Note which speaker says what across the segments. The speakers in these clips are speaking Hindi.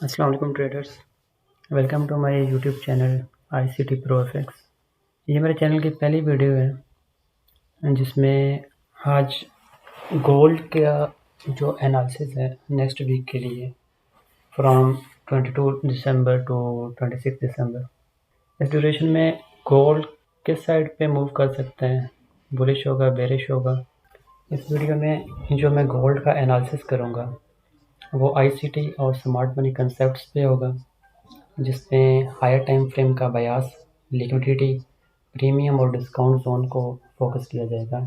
Speaker 1: अस्सलाम वालेकुम traders. Welcome to my YouTube channel ICT Pro FX। ये मेरे चैनल की पहली वीडियो है जिसमें आज गोल्ड का जो एनालिसिस है नेक्स्ट वीक के लिए फ्रॉम 22 दिसंबर टू 26 दिसंबर। इस ड्यूरेशन में गोल्ड किस साइड पे मूव कर सकते हैं, बुलिश होगा बेरिश होगा। इस वीडियो में जो मैं गोल्ड का एनालिसिस करूँगा वो ICT और स्मार्ट मनी कंसेप्ट्स पे होगा, जिसमें हायर टाइम फ्रेम का बयास, लिक्विडिटी, प्रीमियम और डिस्काउंट जोन को फोकस किया जाएगा।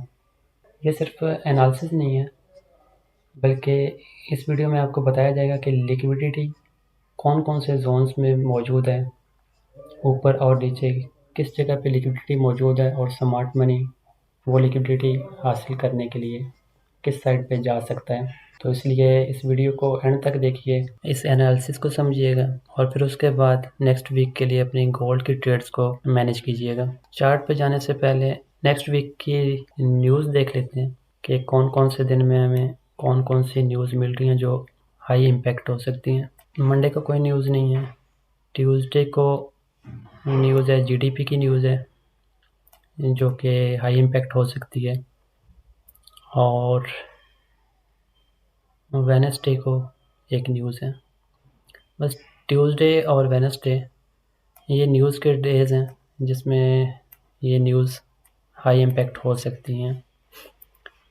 Speaker 1: ये सिर्फ एनालिसिस नहीं है, बल्कि इस वीडियो में आपको बताया जाएगा कि लिक्विडिटी कौन कौन से जोन्स में मौजूद है, ऊपर और नीचे किस जगह पे लिक्विडिटी मौजूद है, और स्मार्ट मनी वो लिक्विडिटी हासिल करने के लिए किस साइड पे जा सकता है। तो इसलिए इस वीडियो को एंड तक देखिए, इस एनालिसिस को समझिएगा और फिर उसके बाद नेक्स्ट वीक के लिए अपनी गोल्ड की ट्रेड्स को मैनेज कीजिएगा। चार्ट पे जाने से पहले नेक्स्ट वीक की न्यूज़ देख लेते हैं कि कौन कौन से दिन में हमें कौन कौन सी न्यूज़ मिल रही हैं जो हाई इम्पैक्ट हो सकती हैं। मंडे को कोई न्यूज़ नहीं है, ट्यूसडे को न्यूज़ है, GDP की न्यूज़ है जो कि हाई इम्पैक्ट हो सकती है, और वेडनेसडे को एक न्यूज़ है। बस ट्यूसडे और वेडनेसडे ये न्यूज़ के डेज़ हैं जिसमें ये न्यूज़ हाई इम्पैक्ट हो सकती हैं।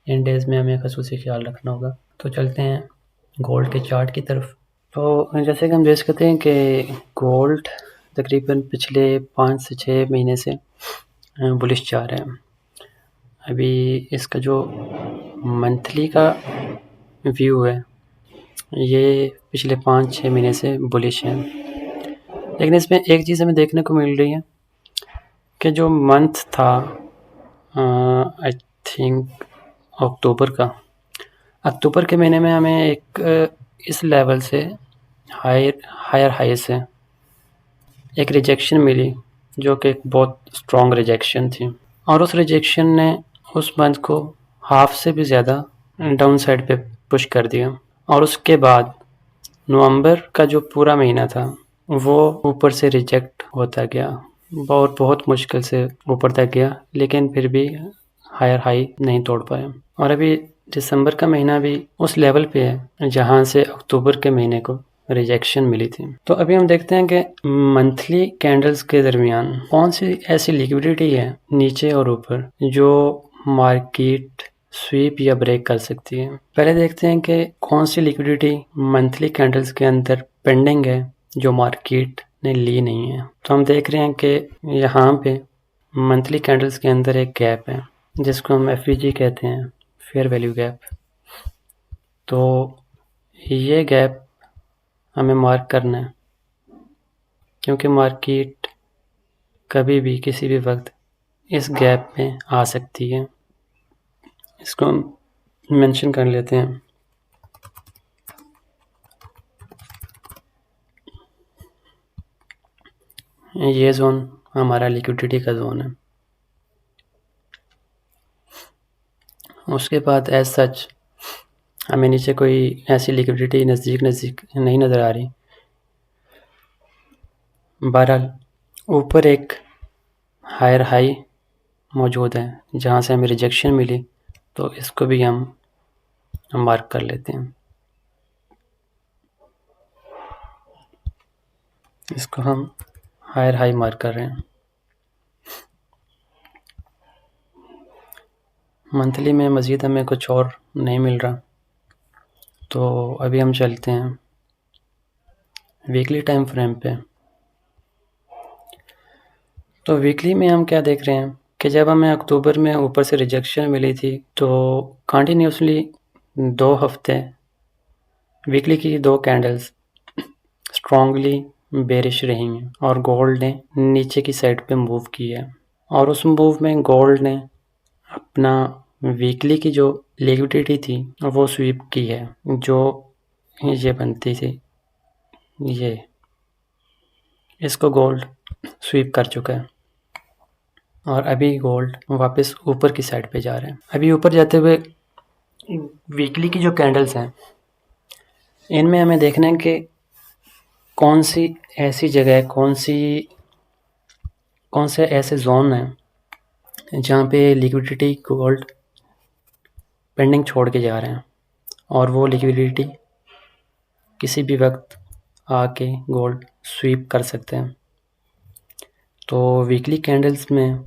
Speaker 1: इन डेज़ में हमें ख़ुसूसी ख्याल रखना होगा। तो चलते हैं गोल्ड के चार्ट की तरफ। तो जैसे कि हम देख सकते हैं कि गोल्ड तकरीबन पिछले 5 से 6 महीने से बुलिश जा रहा है। अभी इसका जो मंथली का व्यू है ये पिछले 5-6 महीने से बुलिश है, लेकिन इसमें एक चीज़ हमें देखने को मिल रही है कि जो मंथ था आई थिंक अक्टूबर के महीने में हमें एक इस लेवल से हायर हाई से एक रिजेक्शन मिली, जो कि एक बहुत स्ट्रॉन्ग रिजेक्शन थी, और उस रिजेक्शन ने उस मंथ को हाफ से भी ज़्यादा डाउन साइड पे पुश कर दिया। और उसके बाद नवंबर का जो पूरा महीना था वो ऊपर से रिजेक्ट होता गया, बहुत मुश्किल से ऊपर तक गया, लेकिन फिर भी हायर हाई नहीं तोड़ पाया। और अभी दिसंबर का महीना भी उस लेवल पे है जहाँ से अक्टूबर के महीने को रिजेक्शन मिली थी। तो अभी हम देखते हैं कि मंथली कैंडल्स के दरमियान कौन सी ऐसी लिक्विडिटी है नीचे और ऊपर जो मार्केट स्वीप या ब्रेक कर सकती है। पहले देखते हैं कि कौन सी लिक्विडिटी मंथली कैंडल्स के अंदर पेंडिंग है जो मार्केट ने ली नहीं है। तो हम देख रहे हैं कि यहाँ पे मंथली कैंडल्स के अंदर एक गैप है जिसको हम FVG कहते हैं, फेयर वैल्यू गैप। तो ये गैप हमें मार्क करना है, क्योंकि मार्केट कभी भी किसी भी वक्त इस गैप में आ सकती है। इसको हम मेंशन कर लेते हैं। ये जोन हमारा लिक्विडिटी का जोन है। उसके बाद एज सच हमें नीचे कोई ऐसी लिक्विडिटी नज़दीक नहीं नज़र आ रही। बहरहाल ऊपर एक हायर हाई मौजूद है जहाँ से हमें रिजेक्शन मिली, तो इसको भी हम मार्क कर लेते हैं। इसको हम हायर हाई मार्क कर रहे हैं। मंथली में मज़ीद हमें कुछ और नहीं मिल रहा, तो अभी हम चलते हैं वीकली टाइम फ्रेम पे। तो वीकली में हम क्या देख रहे हैं कि जब हमें अक्टूबर में ऊपर से रिजेक्शन मिली थी तो कंटिन्यूसली 2 हफ्ते वीकली की 2 कैंडल्स स्ट्रॉन्गली बेरिश रही हैं और गोल्ड ने नीचे की साइड पे मूव किया है। और उस मूव में गोल्ड ने अपना वीकली की जो लिक्विडिटी थी वो स्वीप की है, जो ये बनती थी, ये इसको गोल्ड स्वीप कर चुका है और अभी गोल्ड वापस ऊपर की साइड पे जा रहे हैं। अभी ऊपर जाते हुए वीकली की जो कैंडल्स हैं इनमें हमें देखना है कि कौन सी ऐसी जगह है, कौन से ऐसे जोन हैं जहाँ पे लिक्विडिटी गोल्ड पेंडिंग छोड़ के जा रहे हैं और वो लिक्विडिटी किसी भी वक्त आके गोल्ड स्वीप कर सकते हैं। तो वीकली कैंडल्स में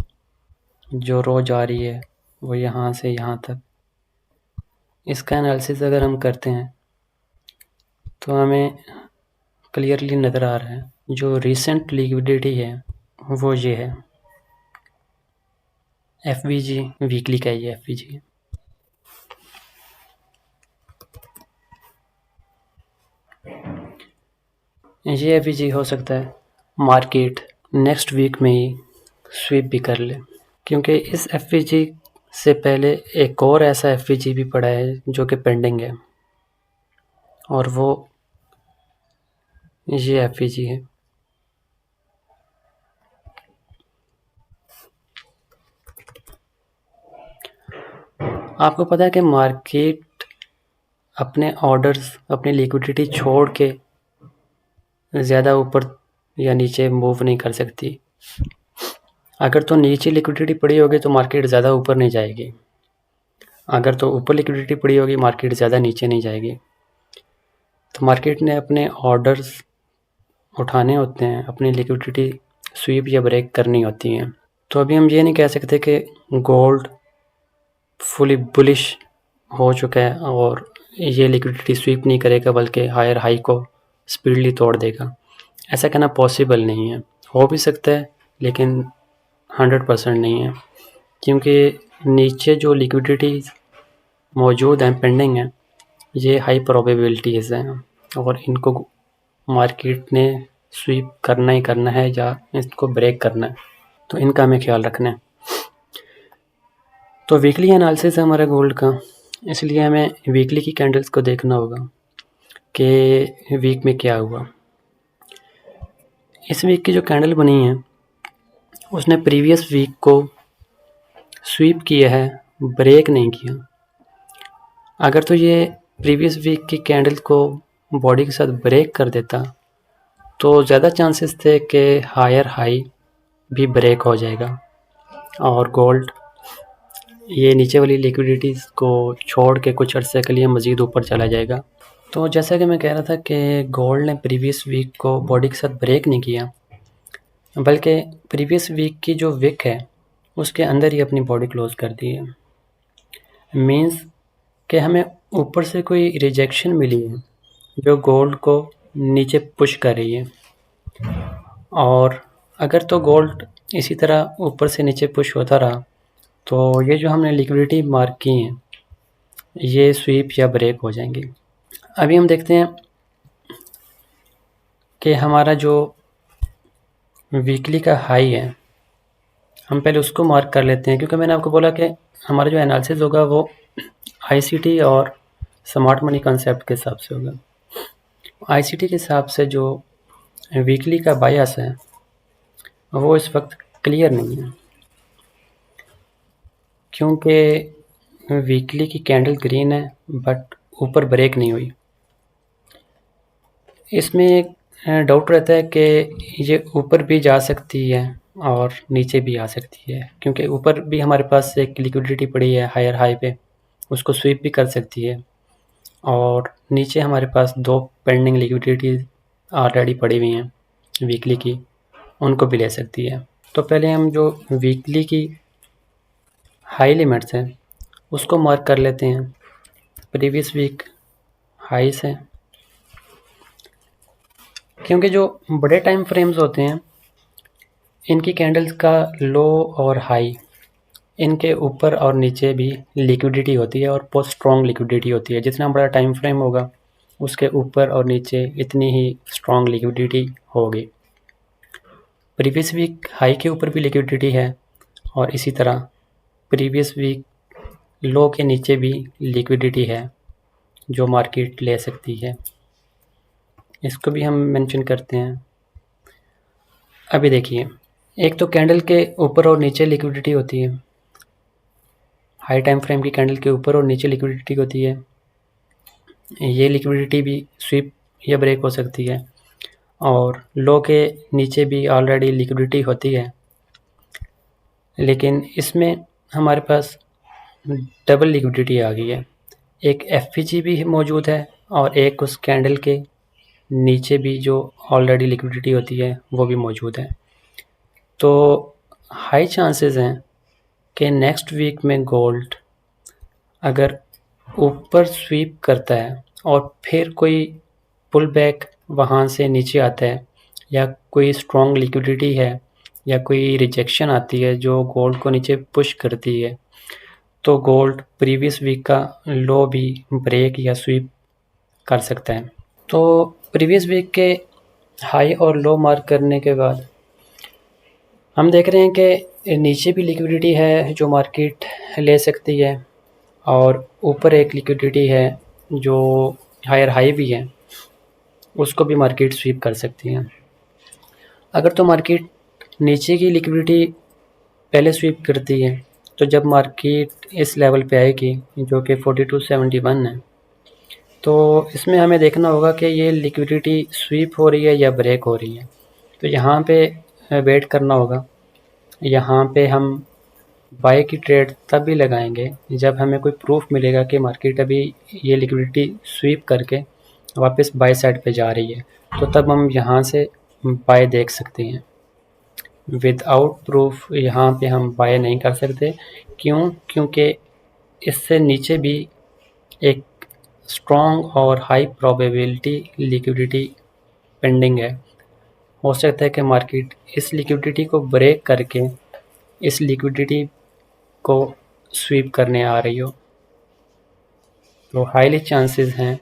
Speaker 1: जो रोज आ रही है वो यहाँ से यहाँ तक, इसका एनालिसिस अगर हम करते हैं तो हमें क्लियरली नज़र आ रहा है जो रिसेंट लिक्विडिटी है वो ये है, एफवीजी वीकली का ये एफवीजी है। ये एफवीजी हो सकता है मार्केट नेक्स्ट वीक में ही स्वीप भी कर ले, क्योंकि इस एफवीजी से पहले एक और ऐसा एफवीजी भी पड़ा है जो कि पेंडिंग है और वो ये एफवीजी है। आपको पता है कि मार्केट अपने ऑर्डर्स, अपनी लिक्विडिटी छोड़ के ज़्यादा ऊपर या नीचे मूव नहीं कर सकती। अगर तो नीचे लिक्विडिटी पड़ी होगी तो मार्केट ज़्यादा ऊपर नहीं जाएगी, अगर तो ऊपर लिक्विडिटी पड़ी होगी मार्केट ज़्यादा नीचे नहीं जाएगी। तो मार्केट ने अपने ऑर्डर्स उठाने होते हैं, अपनी लिक्विडिटी स्वीप या ब्रेक करनी होती हैं। तो अभी हम ये नहीं कह सकते कि गोल्ड फुली बुलिश हो चुका है और ये लिक्विडिटी स्वीप नहीं करेगा बल्कि हायर हाई को स्पीडली तोड़ देगा। ऐसा कहना पॉसिबल नहीं है, हो भी सकता है लेकिन 100% नहीं है, क्योंकि नीचे जो लिक्विडिटी मौजूद हैं, पेंडिंग हैं, ये हाई प्रोबेबिलिटीज़ हैं और इनको मार्केट ने स्वीप करना ही करना है या इसको ब्रेक करना है, तो इनका हमें ख्याल रखना है। तो वीकली एनालिसिस है हमारा गोल्ड का, इसलिए हमें वीकली की कैंडल्स को देखना होगा कि वीक में क्या हुआ। इस वीक की जो कैंडल बनी है उसने प्रीवियस वीक को स्वीप किया है, ब्रेक नहीं किया। अगर तो ये प्रीवियस वीक की कैंडल को बॉडी के साथ ब्रेक कर देता तो ज़्यादा चांसेस थे कि हायर हाई भी ब्रेक हो जाएगा और गोल्ड ये नीचे वाली लिक्विडिटीज़ को छोड़ के कुछ अर्से के लिए मज़ीद ऊपर चला जाएगा। तो जैसा कि मैं कह रहा था कि गोल्ड ने प्रीवियस वीक को बॉडी के साथ ब्रेक नहीं किया, बल्कि प्रीवियस वीक की जो विक है उसके अंदर ही अपनी बॉडी क्लोज कर दी है। मीन्स कि हमें ऊपर से कोई रिजेक्शन मिली है जो गोल्ड को नीचे पुश कर रही है, और अगर तो गोल्ड इसी तरह ऊपर से नीचे पुश होता रहा तो ये जो हमने लिक्विडिटी मार्क की हैं ये स्वीप या ब्रेक हो जाएंगी। अभी हम देखते हैं कि हमारा जो वीकली का हाई है हम पहले उसको मार्क कर लेते हैं, क्योंकि मैंने आपको बोला कि हमारा जो एनालिसिस होगा वो आईसीटी और स्मार्ट मनी कॉन्सेप्ट के हिसाब से होगा। आईसीटी के हिसाब से जो वीकली का बायस है वो इस वक्त क्लियर नहीं है, क्योंकि वीकली की कैंडल ग्रीन है बट ऊपर ब्रेक नहीं हुई। इसमें एक डाउट रहता है कि ये ऊपर भी जा सकती है और नीचे भी आ सकती है, क्योंकि ऊपर भी हमारे पास एक लिक्विडिटी पड़ी है हायर हाई पे, उसको स्वीप भी कर सकती है, और नीचे हमारे पास 2 पेंडिंग लिक्विडिटी ऑलरेडी पड़ी हुई हैं वीकली की, उनको भी ले सकती है। तो पहले हम जो वीकली की हाई लिमिट्स हैं उसको मार्क कर लेते हैं। प्रीवियस वीक हाईस हैं, क्योंकि जो बड़े टाइम फ्रेम्स होते हैं इनकी कैंडल्स का लो और हाई, इनके ऊपर और नीचे भी लिक्विडिटी होती है और बहुत स्ट्रॉन्ग लिक्विडिटी होती है। जितना बड़ा टाइम फ्रेम होगा उसके ऊपर और नीचे इतनी ही स्ट्रॉन्ग लिक्विडिटी होगी। प्रीवियस वीक हाई के ऊपर भी लिक्विडिटी है और इसी तरह प्रीवियस वीक लो के नीचे भी लिक्विडिटी है जो मार्केट ले सकती है। इसको भी हम मेंशन करते हैं। अभी देखिए, एक तो कैंडल के ऊपर और नीचे लिक्विडिटी होती है, हाई टाइम फ्रेम की कैंडल के ऊपर और नीचे लिक्विडिटी होती है। ये लिक्विडिटी भी स्वीप या ब्रेक हो सकती है, और लो के नीचे भी ऑलरेडी लिक्विडिटी होती है, लेकिन इसमें हमारे पास डबल लिक्विडिटी आ गई है। एक एफपीजी भी मौजूद है और एक उस कैंडल के नीचे भी जो ऑलरेडी लिक्विडिटी होती है वो भी मौजूद है। तो हाई चांसेस हैं कि नेक्स्ट वीक में गोल्ड अगर ऊपर स्वीप करता है और फिर कोई पुल बैक वहाँ से नीचे आता है, या कोई स्ट्रॉन्ग लिक्विडिटी है, या कोई रिजेक्शन आती है जो गोल्ड को नीचे पुश करती है, तो गोल्ड प्रीवियस वीक का लो भी ब्रेक या स्वीप कर सकता है। तो प्रीवियस वीक के हाई और लो मार्क करने के बाद हम देख रहे हैं कि नीचे भी लिक्विडिटी है जो मार्केट ले सकती है, और ऊपर एक लिक्विडिटी है जो हायर हाई भी है, उसको भी मार्केट स्वीप कर सकती है। अगर तो मार्केट नीचे की लिक्विडिटी पहले स्वीप करती है, तो जब मार्केट इस लेवल पे आएगी जो कि 4271 है, तो इसमें हमें देखना होगा कि ये लिक्विडिटी स्वीप हो रही है या ब्रेक हो रही है। तो यहाँ पे वेट करना होगा। यहाँ पे हम बाय की ट्रेड तब भी लगाएंगे जब हमें कोई प्रूफ मिलेगा कि मार्केट अभी ये लिक्विडिटी स्वीप करके वापस बाय साइड पे जा रही है, तो तब हम यहाँ से बाय देख सकते हैं। विदाउट प्रूफ यहाँ पे हम बाय नहीं कर सकते। क्यों? क्योंकि इससे नीचे भी एक स्ट्रॉन्ग और हाई प्रोबेबिलिटी लिक्विडिटी पेंडिंग है। हो सकता है कि मार्केट इस लिक्विडिटी को ब्रेक करके इस लिक्विडिटी को स्वीप करने आ रही हो। तो हाईली चांसेस हैं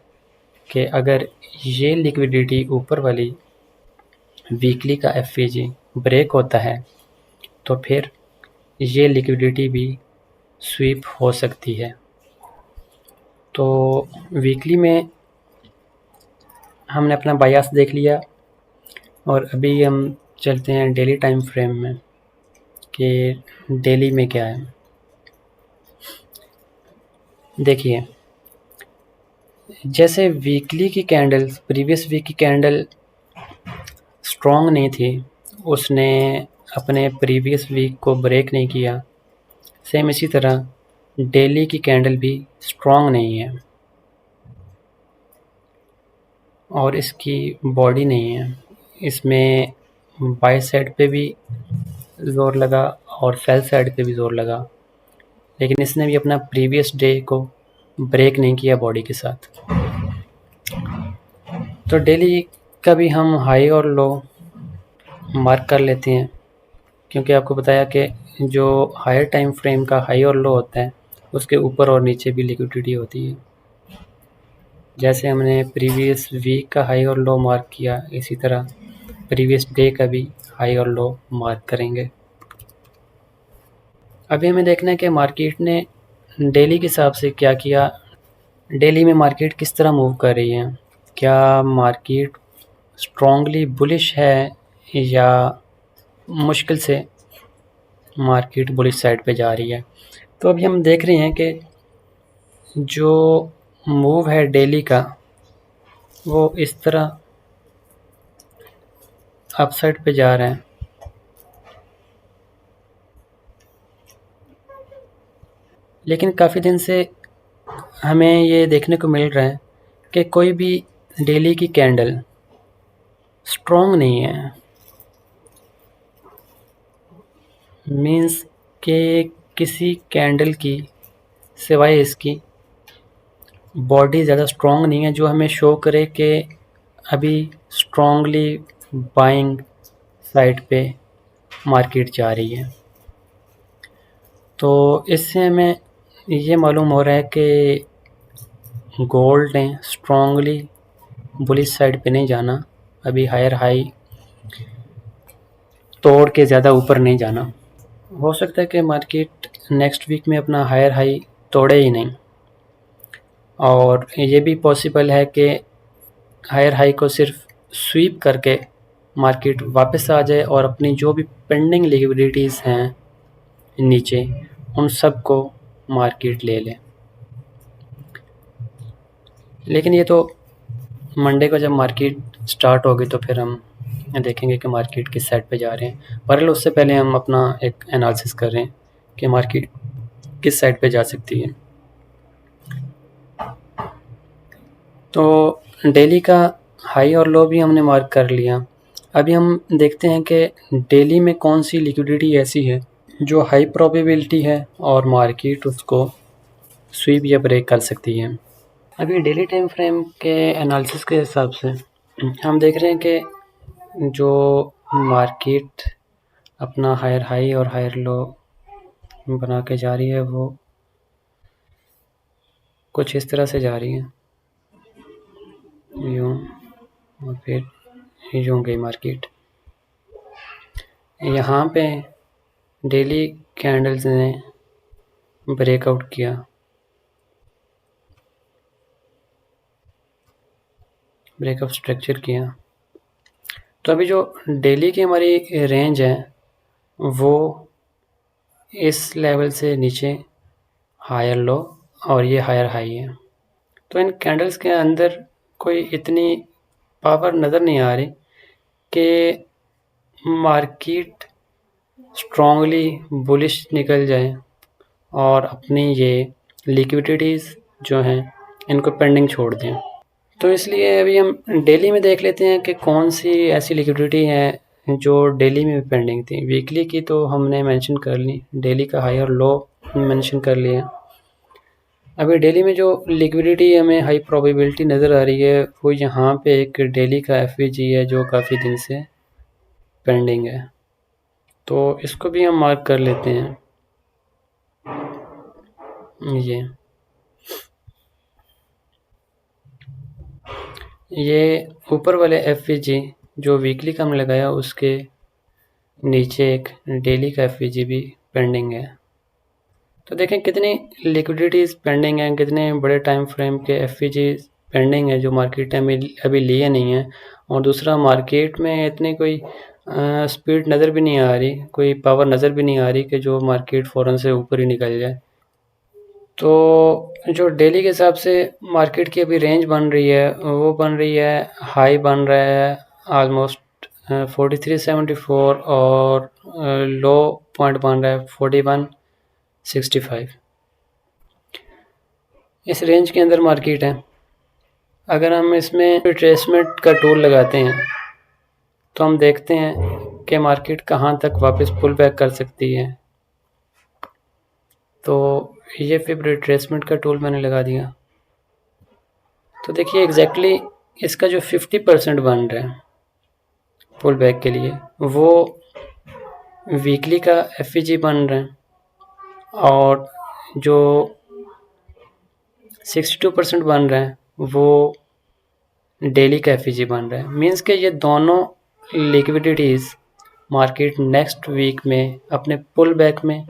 Speaker 1: कि अगर ये लिक्विडिटी ऊपर वाली वीकली का एफईजी ब्रेक होता है, तो फिर ये लिक्विडिटी भी स्वीप हो सकती है। तो वीकली में हमने अपना बायस देख लिया, और अभी हम चलते हैं डेली टाइम फ्रेम में कि डेली में क्या है। देखिए, जैसे वीकली की कैंडल्स, प्रीवियस वीक की कैंडल स्ट्रॉन्ग नहीं थी, उसने अपने प्रीवियस वीक को ब्रेक नहीं किया, सेम इसी तरह डेली की कैंडल भी स्ट्रॉन्ग नहीं है और इसकी बॉडी नहीं है। इसमें बाय साइड पे भी ज़ोर लगा और सेल साइड पे भी ज़ोर लगा, लेकिन इसने भी अपना प्रीवियस डे को ब्रेक नहीं किया बॉडी के साथ। तो डेली का भी हम हाई और लो मार्क कर लेते हैं, क्योंकि आपको बताया कि जो हायर टाइम फ्रेम का हाई और लो होता है उसके ऊपर और नीचे भी लिक्विडिटी होती है। जैसे हमने प्रीवियस वीक का हाई और लो मार्क किया, इसी तरह प्रीवियस डे का भी हाई और लो मार्क करेंगे। अभी हमें देखना है कि मार्केट ने डेली के हिसाब से क्या किया, डेली में मार्केट किस तरह मूव कर रही है। क्या मार्केट स्ट्रॉन्गली बुलिश है या मुश्किल से मार्केट बुलिश साइड पे जा रही है। तो अभी हम देख रहे हैं कि जो मूव है डेली का वो इस तरह अप साइड पे जा रहा है, लेकिन काफ़ी दिन से हमें ये देखने को मिल रहा है कि कोई भी डेली की कैंडल स्ट्रॉन्ग नहीं है। मीन्स कि किसी कैंडल की सिवाय इसकी बॉडी ज़्यादा स्ट्रॉन्ग नहीं है जो हमें शो करे कि अभी स्ट्रॉन्गली बाइंग साइड पे मार्केट जा रही है। तो इससे हमें ये मालूम हो रहा है कि गोल्ड ने स्ट्रॉन्गली बुलिश साइड पे नहीं जाना, अभी हायर हाई तोड़ के ज़्यादा ऊपर नहीं जाना। हो सकता है कि मार्केट नेक्स्ट वीक में अपना हायर हाई तोड़े ही नहीं, और ये भी पॉसिबल है कि हायर हाई को सिर्फ स्वीप करके मार्केट वापस आ जाए और अपनी जो भी पेंडिंग लिक्विडिटीज़ हैं नीचे उन सब को मार्केट ले ले। लेकिन ये तो मंडे को जब मार्केट स्टार्ट होगी तो फिर हम देखेंगे कि मार्केट किस साइड पे जा रहे हैं। बहरहाल उससे पहले हम अपना एक एनालिसिस कर रहे हैं कि मार्केट किस साइड पे जा सकती है। तो डेली का हाई और लो भी हमने मार्क कर लिया। अभी हम देखते हैं कि डेली में कौन सी लिक्विडिटी ऐसी है जो हाई प्रोबेबिलिटी है और मार्केट उसको स्वीप या ब्रेक कर सकती है। अभी डेली टाइम फ्रेम के एनालिसिस के हिसाब से हम देख रहे हैं कि जो मार्केट अपना हायर हाई और हायर लो बना के जा रही है वो कुछ इस तरह से जा रही है, यूँ और फिर यूँ गई मार्केट। यहाँ पे डेली कैंडल्स ने ब्रेकआउट किया, ब्रेकअप स्ट्रक्चर किया। तो अभी जो डेली की हमारी रेंज है वो इस लेवल से नीचे हायर लो और ये हायर हाई है। तो इन कैंडल्स के अंदर कोई इतनी पावर नज़र नहीं आ रही कि मार्केट स्ट्रॉन्गली बुलिश निकल जाए और अपनी ये लिक्विडिटीज़ जो हैं इनको पेंडिंग छोड़ दें। तो इसलिए अभी हम डेली में देख लेते हैं कि कौन सी ऐसी लिक्विडिटी है जो डेली में भी पेंडिंग थी। वीकली की तो हमने मेंशन कर ली, डेली का हाई और लो मेंशन कर लिया। अभी डेली में जो लिक्विडिटी हमें हाई प्रोबेबिलिटी नज़र आ रही है वो यहाँ पे एक डेली का एफवीजी है जो काफ़ी दिन से पेंडिंग है, तो इसको भी हम मार्क कर लेते हैं। ये ऊपर वाले एफवीजी जो वीकली का हमने लगाया उसके नीचे एक डेली का एफवीजी भी पेंडिंग है। तो देखें कितनी लिक्विडिटीज़ पेंडिंग हैं, कितने बड़े टाइम फ्रेम के एफवीजी पेंडिंग है जो मार्केट में अभी लिए नहीं है। और दूसरा मार्केट में इतनी कोई स्पीड नज़र भी नहीं आ रही, कोई पावर नज़र भी नहीं आ रही कि जो मार्केट फ़ौरन से ऊपर ही निकल जाए। तो जो डेली के हिसाब से मार्केट की अभी रेंज बन रही है वो बन रही है, हाई बन रहा है ऑलमोस्ट 4374 और लो पॉइंट बन रहा है 4165। इस रेंज के अंदर मार्केट है। अगर हम इसमें रिट्रेसमेंट का टूल लगाते हैं तो हम देखते हैं कि मार्केट कहाँ तक वापस पुल बैक कर सकती है। तो ये फिर रिट्रेसमेंट का टूल मैंने लगा दिया। तो देखिए एग्जैक्टली इसका जो 50% बन रहा है पुल बैक के लिए वो वीकली का एफईजी बन रहा है और जो 62% बन रहा है वो डेली का एफईजी बन रहा है। मींस कि ये दोनों लिक्विडिटीज़ मार्केट नेक्स्ट वीक में अपने पुल बैक में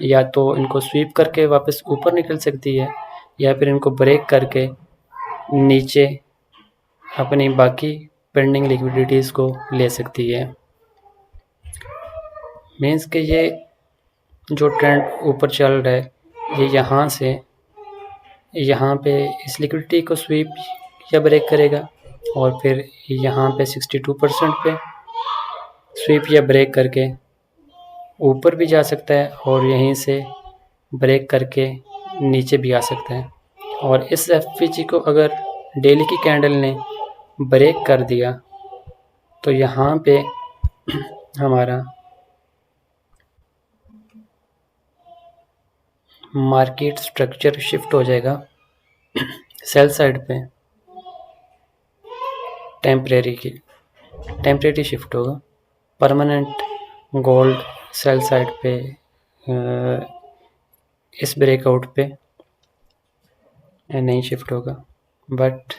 Speaker 1: या तो इनको स्वीप करके वापस ऊपर निकल सकती है या फिर इनको ब्रेक करके नीचे अपनी बाकी पेंडिंग लिक्विडिटीज़ को ले सकती है। मीन्स कि ये जो ट्रेंड ऊपर चल रहा है ये यहाँ से यहाँ पे इस लिक्विडिटी को स्वीप या ब्रेक करेगा और फिर यहाँ पे 62% पे स्वीप या ब्रेक करके ऊपर भी जा सकता है और यहीं से ब्रेक करके नीचे भी आ सकता है। और इस एफवीजी को अगर डेली की कैंडल ने ब्रेक कर दिया तो यहाँ पे हमारा मार्केट स्ट्रक्चर शिफ्ट हो जाएगा सेल साइड पे, टेम्परेरी शिफ्ट होगा। परमानेंट गोल्ड सेल साइड पे इस ब्रेकआउट पे नहीं शिफ्ट होगा। बट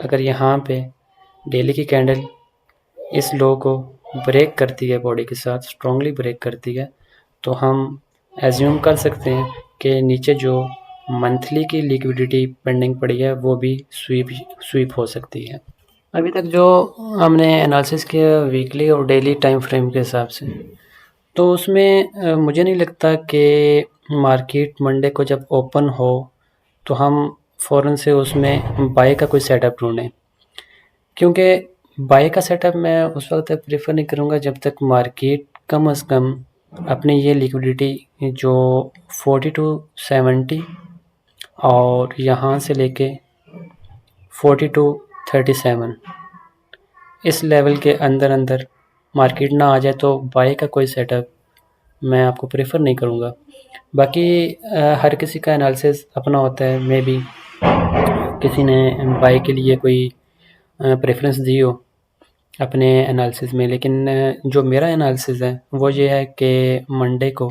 Speaker 1: अगर यहाँ पे डेली की कैंडल इस लो को ब्रेक करती है, बॉडी के साथ स्ट्रांगली ब्रेक करती है, तो हम एज्यूम कर सकते हैं कि नीचे जो मंथली की लिक्विडिटी पेंडिंग पड़ी है वो भी स्वीप हो सकती है। अभी तक जो हमने एनालिसिस किया वीकली और डेली टाइम फ्रेम के हिसाब से, तो उसमें मुझे नहीं लगता कि मार्केट मंडे को जब ओपन हो तो हम फ़ौरन से उसमें बाय का कोई सेटअप ढूँढें, क्योंकि बाय का सेटअप मैं उस वक्त तक प्रेफर नहीं करूँगा जब तक मार्केट कम से कम अपनी ये लिक्विडिटी जो 40 टू 70 और यहाँ से लेके 40 टू 37 इस लेवल के अंदर अंदर मार्केट ना आ जाए तो बाय का कोई सेटअप मैं आपको प्रेफर नहीं करूँगा। बाकी हर किसी का एनालिसिस अपना होता है, मे बी किसी ने बाय के लिए कोई प्रेफरेंस दी हो अपने एनालिसिस में, लेकिन जो मेरा एनालिसिस है वो ये है कि मंडे को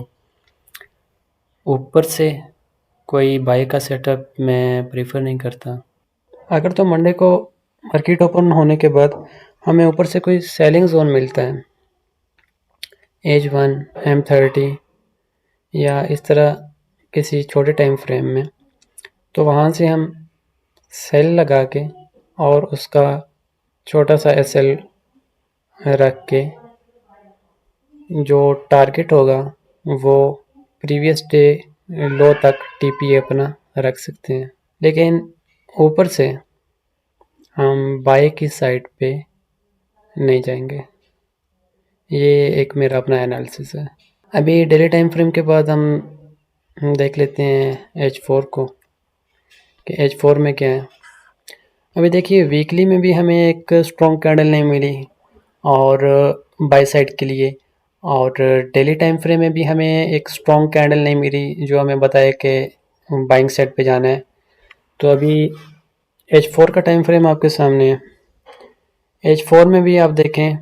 Speaker 1: ऊपर से कोई बाय का सेटअप मैं प्रेफर नहीं करता। अगर तो मंडे को मार्केट ओपन होने के बाद हमें ऊपर से कोई सेलिंग जोन मिलता है H1 M30 या इस तरह किसी छोटे टाइम फ्रेम में, तो वहाँ से हम सेल लगा के और उसका छोटा सा SL रख के जो टारगेट होगा वो प्रीवियस डे लो तक TP अपना रख सकते हैं। लेकिन ऊपर से हम बाय की साइड पे नहीं जाएंगे। ये एक मेरा अपना एनालिसिस है। अभी डेली टाइम फ्रेम के बाद हम देख लेते हैं H4 को कि H4 में क्या है। अभी देखिए वीकली में भी हमें एक स्ट्रॉन्ग कैंडल नहीं मिली और बाय साइड के लिए, और डेली टाइम फ्रेम में भी हमें एक स्ट्रॉन्ग कैंडल नहीं मिली जो हमें बताए कि बाइंग साइड पे जाना है। तो अभी H4 का टाइम फ्रेम आपके सामने है। H4 में भी आप देखें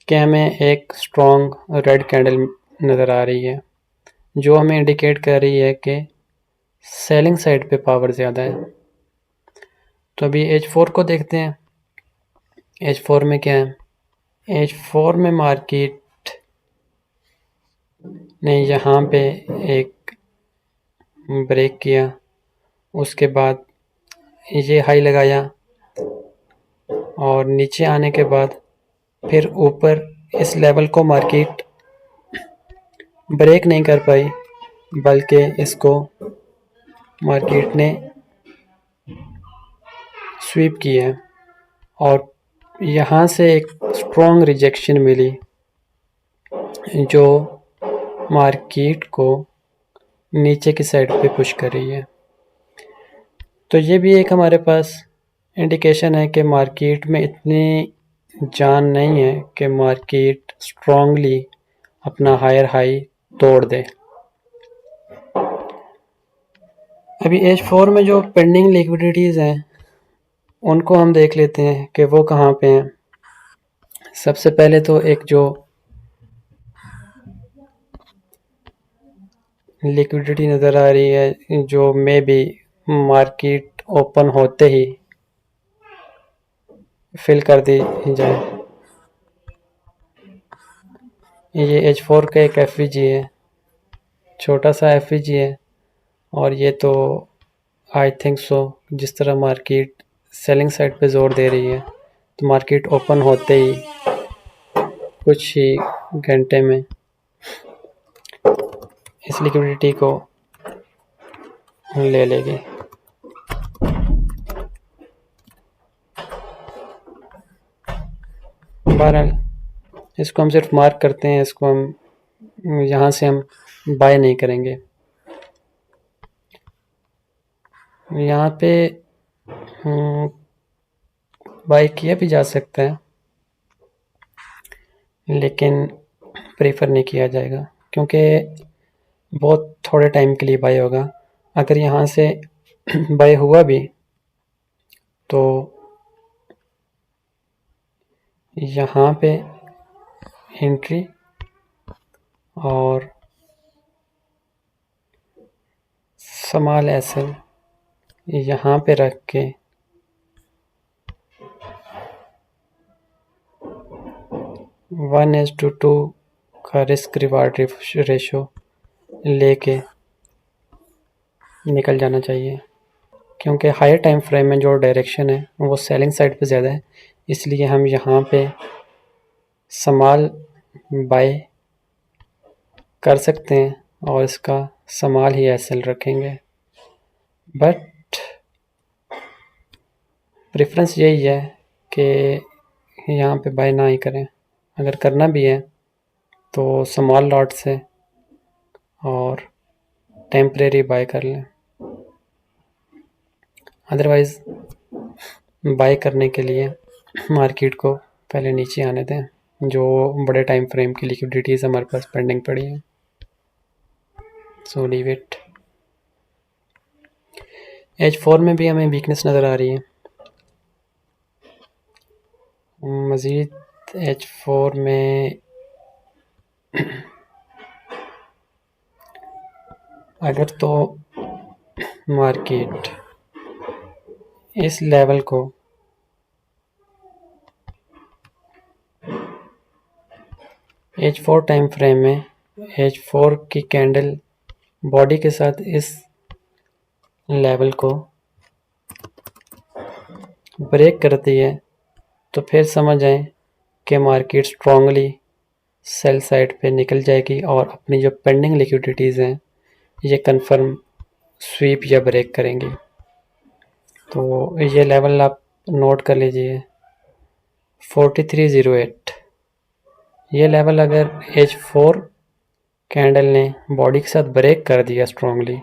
Speaker 1: कि हमें एक स्ट्रॉन्ग रेड कैंडल नज़र आ रही है जो हमें इंडिकेट कर रही है कि सेलिंग साइड पे पावर ज़्यादा है। तो अभी H4 को देखते हैं। H4 में क्या है? H4 में मार्केट ने यहाँ पे एक ब्रेक किया, उसके बाद ये हाई लगाया और नीचे आने के बाद फिर ऊपर इस लेवल को मार्केट ब्रेक नहीं कर पाई, बल्कि इसको मार्केट ने स्वीप किया है और यहाँ से एक स्ट्रॉन्ग रिजेक्शन मिली जो मार्केट को नीचे की साइड पे पुश कर रही है। तो ये भी एक हमारे पास इंडिकेशन है कि मार्केट में इतनी जान नहीं है कि मार्केट स्ट्रॉन्गली अपना हायर हाई तोड़ दे। अभी H4 में जो पेंडिंग लिक्विडिटीज़ हैं उनको हम देख लेते हैं कि वो कहाँ पे हैं। सबसे पहले तो एक जो लिक्विडिटी नज़र आ रही है जो मे बी मार्केट ओपन होते ही फिल कर दी जाए, ये H4 का एक FVG है, छोटा सा FVG है और ये तो आई थिंक सो जिस तरह मार्केट सेलिंग साइड पे ज़ोर दे रही है तो मार्केट ओपन होते ही कुछ ही घंटे में इस लिक्विडिटी को ले लेगी। बहरहाल इसको हम सिर्फ मार्क करते हैं, इसको हम यहाँ से हम बाय नहीं करेंगे। यहाँ पे बाय किया भी जा सकता है लेकिन प्रेफर नहीं किया जाएगा क्योंकि बहुत थोड़े टाइम के लिए बाय होगा। अगर यहाँ से बाय हुआ भी तो यहाँ पे एंट्री और स्मॉल एसएल यहाँ पे रख के 1:2 का रिस्क रिवार्ड रेशो लेके निकल जाना चाहिए क्योंकि हायर टाइम फ्रेम में जो डायरेक्शन है वो सेलिंग साइड पे ज़्यादा है, इसलिए हम यहाँ पे स्मॉल बाय कर सकते हैं और इसका स्मॉल ही एसएल रखेंगे। बट प्रेफरेंस यही है कि यहाँ पे बाय ना ही करें। अगर करना भी है तो स्मॉल लॉट से और टेम्परेरी बाय कर लें। अदरवाइज़ बाय करने के लिए मार्केट को पहले नीचे आने दें, जो बड़े टाइम फ्रेम की लिक्विडिटीज़ हमारे पास पेंडिंग पड़ी हैं। So leave it. H4 में भी हमें वीकनेस नज़र आ रही है। मज़ीद H4 में अगर तो मार्केट इस लेवल को H4 टाइम फ्रेम में H4 की कैंडल बॉडी के साथ इस लेवल को ब्रेक करती है तो फिर समझ जाएं कि मार्केट स्ट्रांगली सेल साइड पे निकल जाएगी और अपनी जो पेंडिंग लिक्विडिटीज़ हैं ये कंफर्म स्वीप या ब्रेक करेंगी। तो ये लेवल आप नोट कर लीजिए 4308। ये लेवल अगर H4 कैंडल ने बॉडी के साथ ब्रेक कर दिया स्ट्रांगली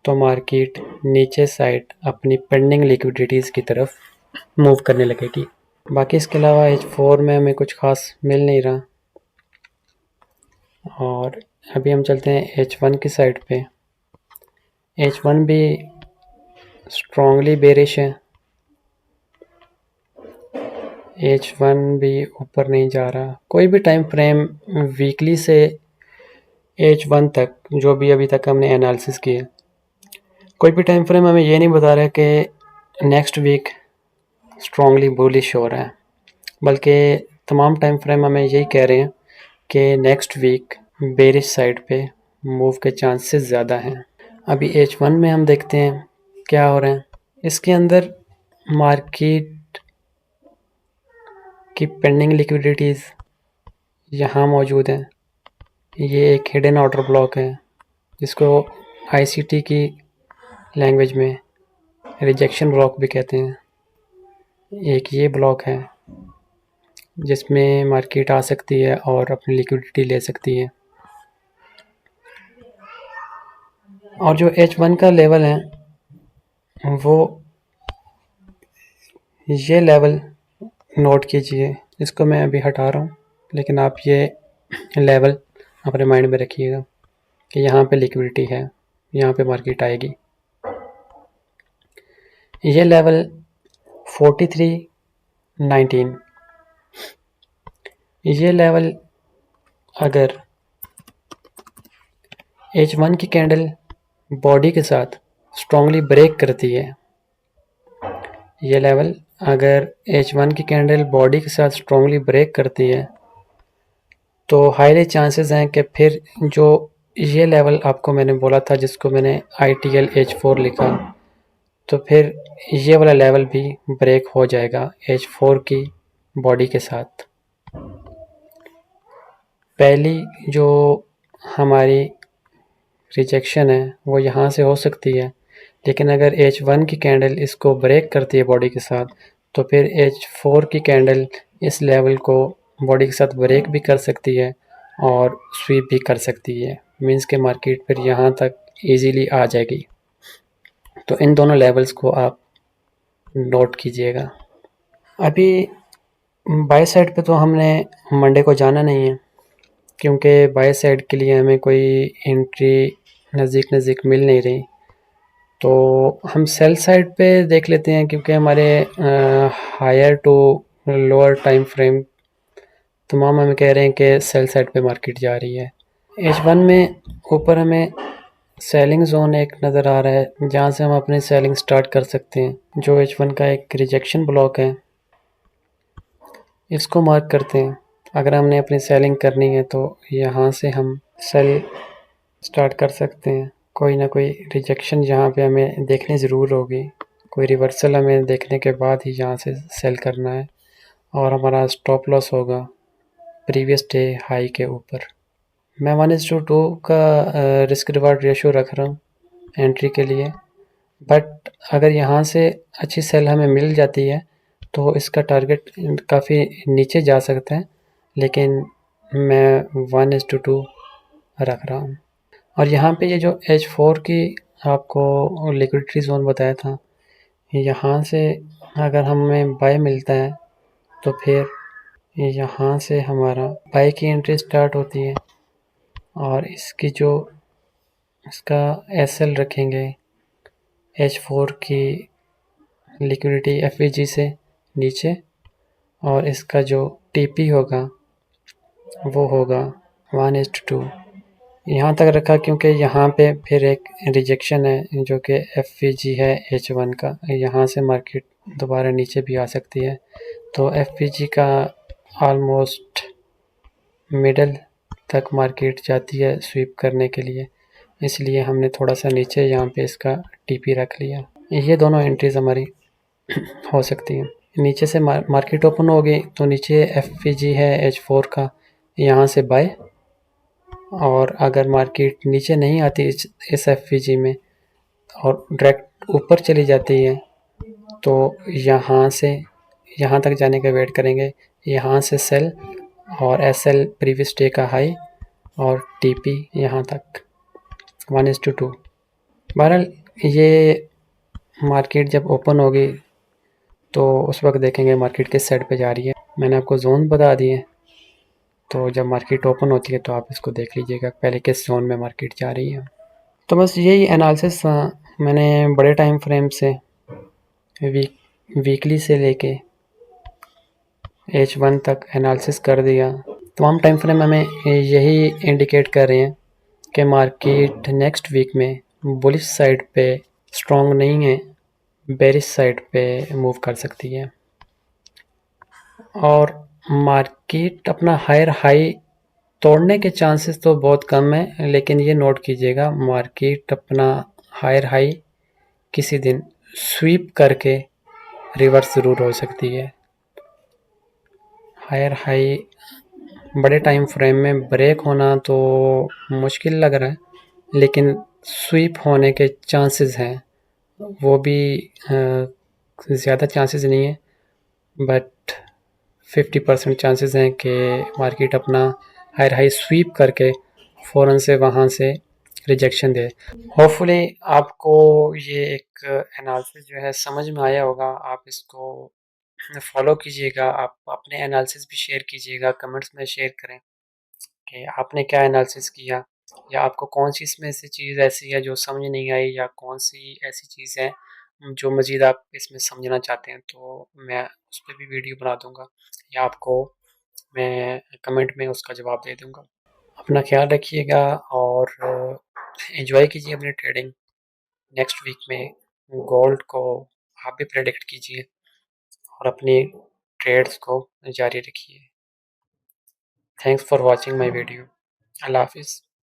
Speaker 1: तो मार्केट नीचे साइड अपनी पेंडिंग लिक्विडिटीज़ की तरफ मूव करने लगेगी। बाकी इसके अलावा H4 में हमें कुछ खास मिल नहीं रहा और अभी हम चलते हैं H1 की साइड पे। H1 भी स्ट्रांगली बेरिश है। H1 भी ऊपर नहीं जा रहा। कोई भी टाइम फ्रेम वीकली से H1 तक जो भी अभी तक हमने एनालिसिस किया, कोई भी टाइम फ्रेम हमें ये नहीं बता रहा है कि नेक्स्ट वीक स्ट्रांगली बुलिश हो रहा है, बल्कि तमाम टाइम फ्रेम हमें यही कह रहे हैं कि नेक्स्ट वीक बेरिश साइड पे मूव के चांसेस ज़्यादा हैं। अभी H1 में हम देखते हैं क्या हो रहा है। इसके अंदर मार्केट की पेंडिंग लिक्विडिटीज़ यहाँ मौजूद हैं। ये एक हिडन ऑर्डर ब्लॉक है जिसको ICT की लैंग्वेज में रिजेक्शन ब्लॉक भी कहते हैं। एक ये ब्लॉक है जिसमें मार्केट आ सकती है और अपनी लिक्विडिटी ले सकती है। और जो H1 का लेवल है वो ये लेवल नोट कीजिए। इसको मैं अभी हटा रहा हूँ, लेकिन आप ये लेवल अपने माइंड में रखिएगा कि यहाँ पे लिक्विडिटी है, यहाँ पे मार्केट आएगी। ये लेवल 4319, ये लेवल अगर H1 की कैंडल बॉडी के साथ स्ट्रांगली ब्रेक करती है, ये लेवल अगर H1 की कैंडल बॉडी के साथ स्ट्रांगली ब्रेक करती है तो हाईली चांसेस हैं कि फिर जो ये लेवल आपको मैंने बोला था जिसको मैंने ITL H4 लिखा, तो फिर ये वाला लेवल भी ब्रेक हो जाएगा H4 की बॉडी के साथ। पहली जो हमारी रिजेक्शन है वो यहाँ से हो सकती है, लेकिन अगर H1 की कैंडल इसको ब्रेक करती है बॉडी के साथ तो फिर H4 की कैंडल इस लेवल को बॉडी के साथ ब्रेक भी कर सकती है और स्वीप भी कर सकती है। मींस के मार्केट फिर यहाँ तक इजीली आ जाएगी। तो इन दोनों लेवल्स को आप नोट कीजिएगा। अभी बाय साइड पे तो हमने मंडे को जाना नहीं है, क्योंकि बाय साइड के लिए हमें कोई एंट्री नज़दीक नज़दीक मिल नहीं रही। तो हम सेल साइड पे देख लेते हैं, क्योंकि हमारे higher to lower time frame तमाम हमें कह रहे हैं कि सेल साइड पे मार्केट जा रही है। H1 में ऊपर हमें सेलिंग जोन एक नज़र आ रहा है जहाँ से हम अपनी सेलिंग स्टार्ट कर सकते हैं, जो H1 का एक रिजेक्शन ब्लॉक है। इसको मार्क करते हैं। अगर हमने अपनी सेलिंग करनी है तो यहाँ से हम सेल स्टार्ट कर सकते हैं। कोई ना कोई रिजेक्शन यहाँ पे हमें देखनी ज़रूर होगी, कोई रिवर्सल हमें देखने के बाद ही यहाँ से सेल करना है और हमारा स्टॉप लॉस होगा प्रीवियस डे हाई के ऊपर। मैं 1:2 का रिस्क रिवार्ड रेशो रख रहा हूँ एंट्री के लिए, बट अगर यहाँ से अच्छी सेल हमें मिल जाती है तो इसका टारगेट काफ़ी नीचे जा सकता है, लेकिन मैं 1:2 रख रहा हूँ। और यहाँ पे ये जो H4 की आपको लिक्विडिटी जोन बताया था, यहाँ से अगर हमें बाय मिलता है तो फिर यहाँ से हमारा बाय की एंट्री स्टार्ट होती है और इसकी जो इसका SL रखेंगे H4 की लिक्विडिटी FVG से नीचे, और इसका जो TP होगा वो होगा 1:2। यहाँ तक रखा क्योंकि यहाँ पे फिर एक रिजेक्शन है जो कि FVG है H1 का, यहाँ से मार्केट दोबारा नीचे भी आ सकती है। तो FVG का ऑलमोस्ट मिडल तक मार्केट जाती है स्वीप करने के लिए, इसलिए हमने थोड़ा सा नीचे यहाँ पे इसका TP रख लिया। ये दोनों एंट्रीज हमारी हो सकती हैं। नीचे से मार्केट ओपन हो गई तो नीचे FVG है H4 का, यहाँ से बाय, और अगर मार्केट नीचे नहीं आती इस FVG में और डायरेक्ट ऊपर चली जाती है तो यहाँ से यहाँ तक जाने का वेट करेंगे, यहाँ से सेल और SL प्रीवियस डे का हाई और TP यहाँ तक 1:2। बहरहाल ये मार्केट जब ओपन होगी तो उस वक्त देखेंगे मार्केट किस साइड पे जा रही है। मैंने आपको जोन बता दिए, तो जब मार्केट ओपन होती है तो आप इसको देख लीजिएगा पहले किस जोन में मार्केट जा रही है। तो बस यही एनालिसिस मैंने बड़े टाइम फ्रेम से वीकली से लेके H1 तक एनालिसिस कर दिया। तमाम टाइम फ्रेम हमें यही इंडिकेट कर रहे हैं कि मार्केट नेक्स्ट वीक में बुलिश साइड पे स्ट्रॉन्ग नहीं है, बेरिश साइड पे मूव कर सकती है। और मार्केट अपना हायर हाई तोड़ने के चांसेस तो बहुत कम है, लेकिन ये नोट कीजिएगा मार्केट अपना हायर हाई किसी दिन स्वीप करके रिवर्स ज़रूर हो सकती है। हायर हाई बड़े टाइम फ्रेम में ब्रेक होना तो मुश्किल लग रहा है, लेकिन स्वीप होने के चांसेस हैं, वो भी ज़्यादा चांसेस नहीं है, बट 50% चांसेस हैं कि मार्केट अपना हायर हाई स्वीप करके फ़ौरन से वहाँ से रिजेक्शन दे। होपफुली आपको ये एक एनालिसिस जो है समझ में आया होगा। आप इसको फॉलो कीजिएगा, आप अपने एनालिसिस भी शेयर कीजिएगा, कमेंट्स में शेयर करें कि आपने क्या एनालिसिस किया, या आपको कौन सी इसमें से चीज़ ऐसी है जो समझ नहीं आई, या कौन सी ऐसी चीज़ है जो मज़ीद आप इसमें समझना चाहते हैं, तो मैं उस पर भी वीडियो बना दूँगा या आपको मैं कमेंट में उसका जवाब दे दूँगा। अपना ख्याल रखिएगा और एंजॉय कीजिए अपनी ट्रेडिंग। नेक्स्ट वीक में गोल्ड को आप भी प्रेडिक्ट कीजिए और अपनी ट्रेड्स को जारी रखिए। Thanks for watching my video. अल्लाह हाफ़िज़।